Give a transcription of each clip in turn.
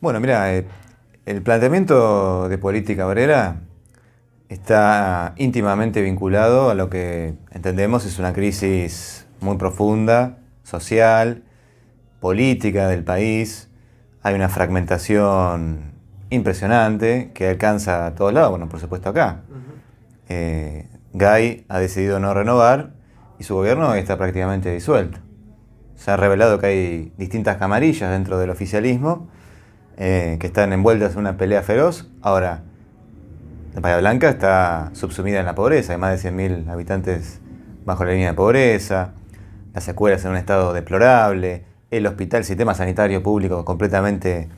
Bueno, mira, el planteamiento de política obrera está íntimamente vinculado a lo que entendemos es una crisis muy profunda, social, política del país. Hay una fragmentación impresionante que alcanza a todos lados, bueno, por supuesto acá. Gay ha decidido no renovar y su gobierno está prácticamente disuelto. Se ha revelado que hay distintas camarillas dentro del oficialismo que están envueltas en una pelea feroz. Ahora, la Bahía Blanca está subsumida en la pobreza, hay más de 100.000 habitantes bajo la línea de pobreza, las escuelas en un estado deplorable, el hospital, el sistema sanitario público completamente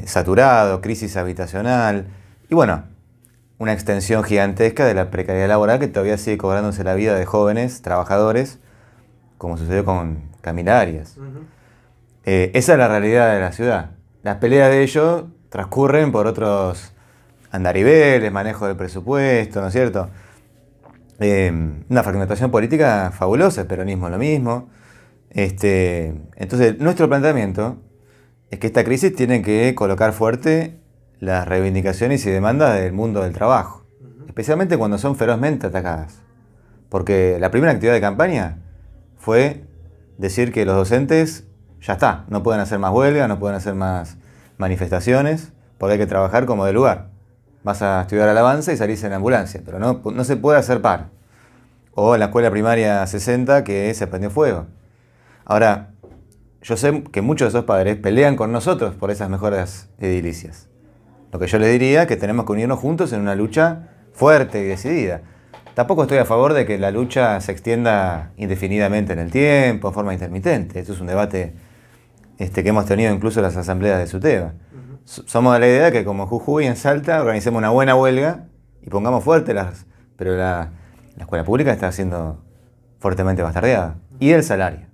saturado, crisis habitacional y bueno, una extensión gigantesca de la precariedad laboral que todavía sigue cobrándose la vida de jóvenes trabajadores, como sucedió con Camila Arias. Esa es la realidad de la ciudad. Las peleas de ellos transcurren por otros andariveles, manejo del presupuesto, ¿no es cierto? Una fragmentación política fabulosa, el peronismo lo mismo. Entonces, nuestro planteamiento es que esta crisis tiene que colocar fuerte las reivindicaciones y demandas del mundo del trabajo, especialmente cuando son ferozmente atacadas. Porque la primera actividad de campaña fue decir que los docentes, ya está, no pueden hacer más huelga, no pueden hacer más manifestaciones, porque hay que trabajar como de lugar. Vas a estudiar alabanza y salís en ambulancia, pero no se puede hacer paro. O en la escuela primaria 60 que se prendió fuego. Ahora, yo sé que muchos de esos padres pelean con nosotros por esas mejoras edilicias. Lo que yo les diría es que tenemos que unirnos juntos en una lucha fuerte y decidida. Tampoco estoy a favor de que la lucha se extienda indefinidamente en el tiempo, en forma intermitente. Esto es un debate que hemos tenido incluso en las asambleas de SUTEBA. Somos de la idea que como Jujuy en Salta organicemos una buena huelga y pongamos fuerte pero la escuela pública está siendo fuertemente bastardeada. Y el salario,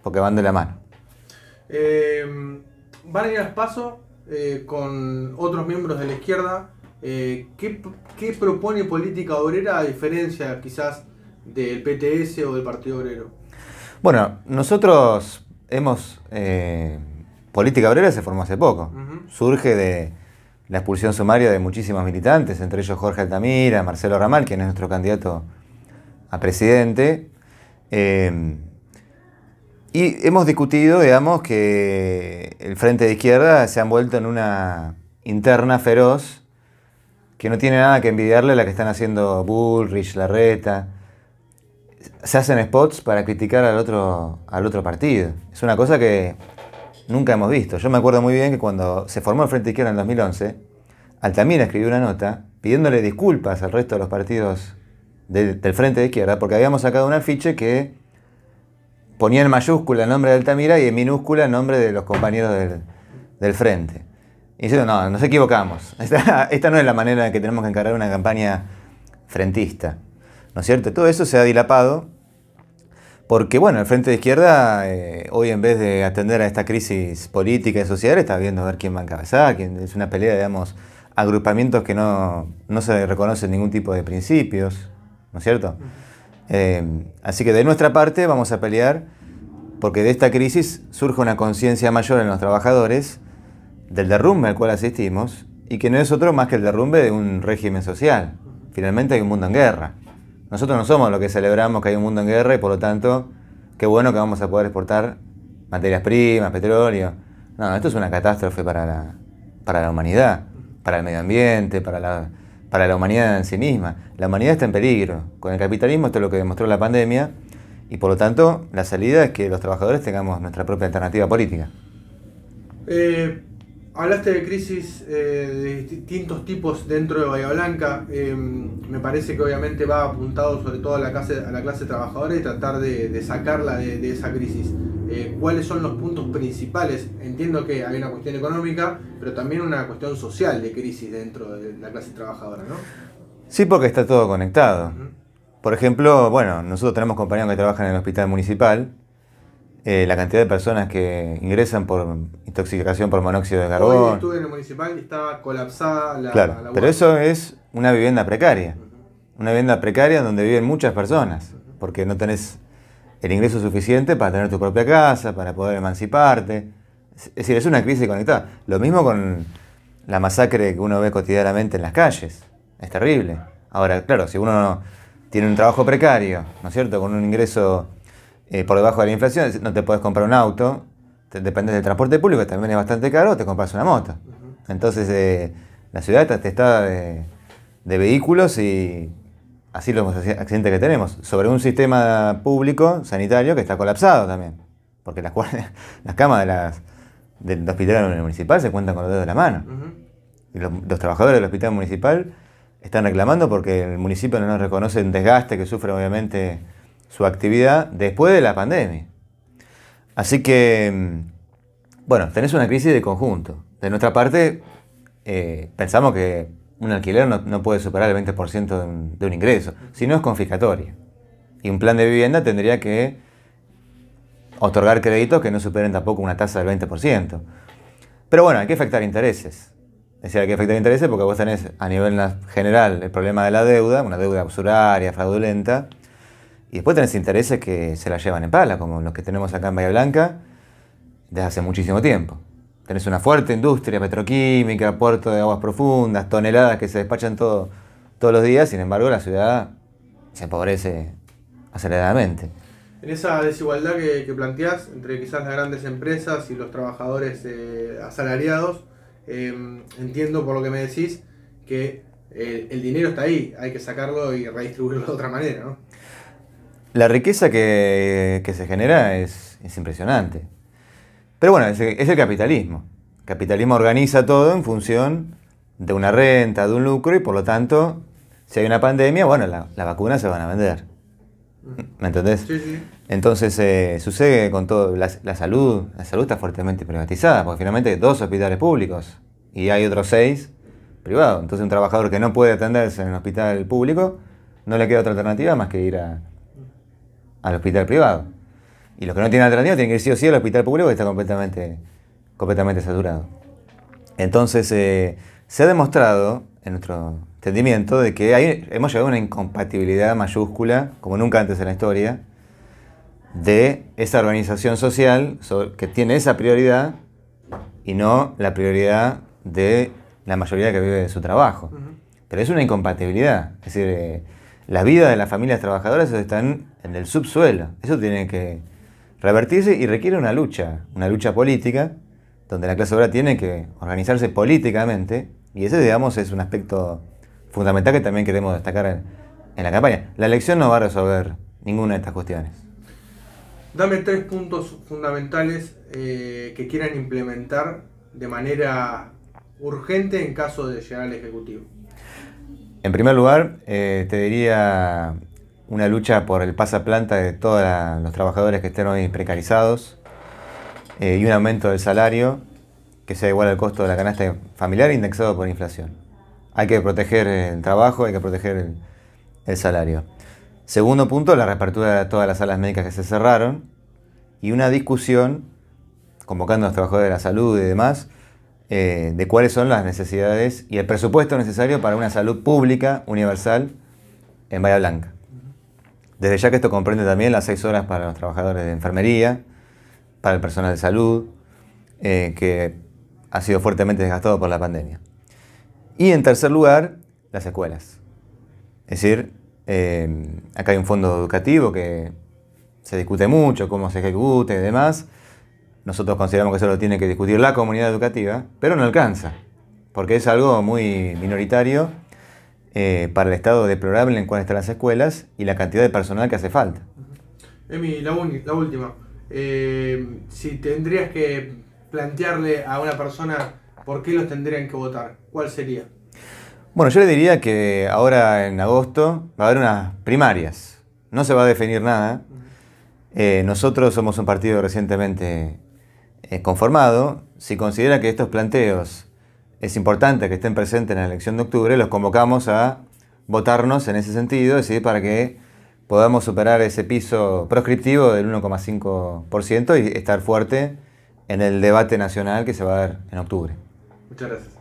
porque van de la mano. Van a ir al paso con otros miembros de la izquierda. ¿Qué propone política obrera a diferencia quizás del PTS o del Partido Obrero? Bueno, nosotros hemos... política obrera se formó hace poco. Surge de la expulsión sumaria de muchísimos militantes, entre ellos Jorge Altamira, Marcelo Ramal, quien es nuestro candidato a presidente. Y hemos discutido, digamos, que el Frente de Izquierda se ha envuelto en una interna feroz que no tiene nada que envidiarle a la que están haciendo Bullrich, Larreta. Se hacen spots para criticar al otro partido. Es una cosa que nunca hemos visto. Yo me acuerdo muy bien que cuando se formó el Frente de Izquierda en 2011, Altamira escribió una nota pidiéndole disculpas al resto de los partidos del Frente de Izquierda porque habíamos sacado un afiche que ponía en mayúscula el nombre de Altamira y en minúscula el nombre de los compañeros del Frente. Y diciendo, no, nos equivocamos. Esta no es la manera en que tenemos que encarar una campaña frentista. ¿No es cierto? Todo eso se ha dilapado porque, bueno, el Frente de Izquierda hoy en vez de atender a esta crisis política y social está viendo a ver quién va a encabezar, es una pelea, digamos, agrupamientos que no se reconocen ningún tipo de principios, ¿no es cierto? Así que de nuestra parte vamos a pelear porque de esta crisis surge una conciencia mayor en los trabajadores del derrumbe al cual asistimos y que no es otro más que el derrumbe de un régimen social. Finalmente hay un mundo en guerra. Nosotros no somos los que celebramos que hay un mundo en guerra y por lo tanto, qué bueno que vamos a poder exportar materias primas, petróleo. No, esto es una catástrofe para la humanidad, para el medio ambiente, para la humanidad en sí misma. La humanidad está en peligro. Con el capitalismo esto es lo que demostró la pandemia y por lo tanto la salida es que los trabajadores tengamos nuestra propia alternativa política. Hablaste de crisis de distintos tipos dentro de Bahía Blanca. Me parece que obviamente va apuntado sobre todo a la clase trabajadora y tratar de sacarla de esa crisis. ¿Cuáles son los puntos principales? Entiendo que hay una cuestión económica, pero también una cuestión social de crisis dentro de la clase trabajadora, ¿no? Sí, porque está todo conectado. Por ejemplo, bueno, nosotros tenemos compañeros que trabajan en el hospital municipal. La cantidad de personas que ingresan por intoxicación por monóxido de carbón. Hoy estuve en el municipal y estaba colapsada la Claro, guardia. pero eso es una vivienda precaria. Una vivienda precaria donde viven muchas personas, porque no tenés el ingreso suficiente para tener tu propia casa, para poder emanciparte. Es decir, es una crisis conectada. Lo mismo con la masacre que uno ve cotidianamente en las calles. Es terrible. Ahora, claro, si uno tiene un trabajo precario, ¿no es cierto?, con un ingreso por debajo de la inflación, no te puedes comprar un auto, dependes del transporte público, que también es bastante caro, te compras una moto. Entonces, la ciudad está de vehículos y así los accidentes que tenemos. Sobre un sistema público, sanitario, que está colapsado también. Porque las camas del hospital municipal se cuentan con los dedos de la mano. Y los trabajadores del hospital municipal están reclamando porque el municipio no nos reconoce un desgaste que sufre obviamente su actividad después de la pandemia. Así que, bueno, tenés una crisis de conjunto. De nuestra parte, pensamos que un alquiler no puede superar el 20% de un ingreso, si no es confiscatorio. Y un plan de vivienda tendría que otorgar créditos que no superen tampoco una tasa del 20%. Pero bueno, hay que afectar intereses. Es decir, hay que afectar intereses porque vos tenés a nivel general el problema de la deuda, una deuda usuraria, fraudulenta, y después tenés intereses que se la llevan en pala, como los que tenemos acá en Bahía Blanca desde hace muchísimo tiempo. Tenés una fuerte industria petroquímica, puerto de aguas profundas, toneladas que se despachan todos los días, sin embargo la ciudad se empobrece aceleradamente. En esa desigualdad que planteás entre quizás las grandes empresas y los trabajadores asalariados, entiendo por lo que me decís que el dinero está ahí, hay que sacarlo y redistribuirlo de otra manera, ¿no? La riqueza que se genera es impresionante. Pero bueno, es el capitalismo. El capitalismo organiza todo en función de una renta, de un lucro, y por lo tanto, si hay una pandemia, bueno, las vacunas se van a vender. ¿Me entendés? Sí, sí. Entonces sucede con todo. La salud está fuertemente privatizada, porque finalmente hay 2 hospitales públicos y hay otros 6 privados. Entonces un trabajador que no puede atenderse en el hospital público, no le queda otra alternativa más que ir al hospital privado. Y los que no tienen alternativa tienen que ir sí o sí al hospital público, que está completamente saturado. Entonces se ha demostrado, en nuestro entendimiento, de que hemos llegado a una incompatibilidad mayúscula, como nunca antes en la historia, de esa organización social que tiene esa prioridad y no la prioridad de la mayoría que vive de su trabajo. Pero es una incompatibilidad. Es decir, la vida de las familias trabajadoras están en el subsuelo. Eso tiene que revertirse y requiere una lucha política, donde la clase obrera tiene que organizarse políticamente, y ese, digamos, es un aspecto fundamental que también queremos destacar en la campaña. La elección no va a resolver ninguna de estas cuestiones. Dame 3 puntos fundamentales que quieran implementar de manera urgente en caso de llegar al Ejecutivo. En primer lugar, te diría una lucha por el pasaplanta de todos los trabajadores que estén hoy precarizados y un aumento del salario que sea igual al costo de la canasta familiar indexado por inflación. Hay que proteger el trabajo, hay que proteger el salario. Segundo punto, la reapertura de todas las salas médicas que se cerraron y una discusión, convocando a los trabajadores de la salud y demás, de cuáles son las necesidades y el presupuesto necesario para una salud pública universal en Bahía Blanca. Desde ya que esto comprende también las 6 horas para los trabajadores de enfermería, para el personal de salud, que ha sido fuertemente desgastado por la pandemia. Y en tercer lugar, las escuelas. Es decir, acá hay un fondo educativo que se discute mucho, cómo se ejecute y demás. Nosotros consideramos que eso lo tiene que discutir la comunidad educativa, pero no alcanza, porque es algo muy minoritario para el estado deplorable en el cual están las escuelas y la cantidad de personal que hace falta. Emi, la última. Si tendrías que plantearle a una persona por qué los tendrían que votar, ¿cuál sería? Bueno, yo le diría que ahora en agosto va a haber unas primarias. No se va a definir nada. Nosotros somos un partido recientemente conformado. Si considera que estos planteos es importante que estén presentes en la elección de octubre, los convocamos a votarnos en ese sentido, es decir, para que podamos superar ese piso proscriptivo del 1,5% y estar fuerte en el debate nacional que se va a dar en octubre. Muchas gracias.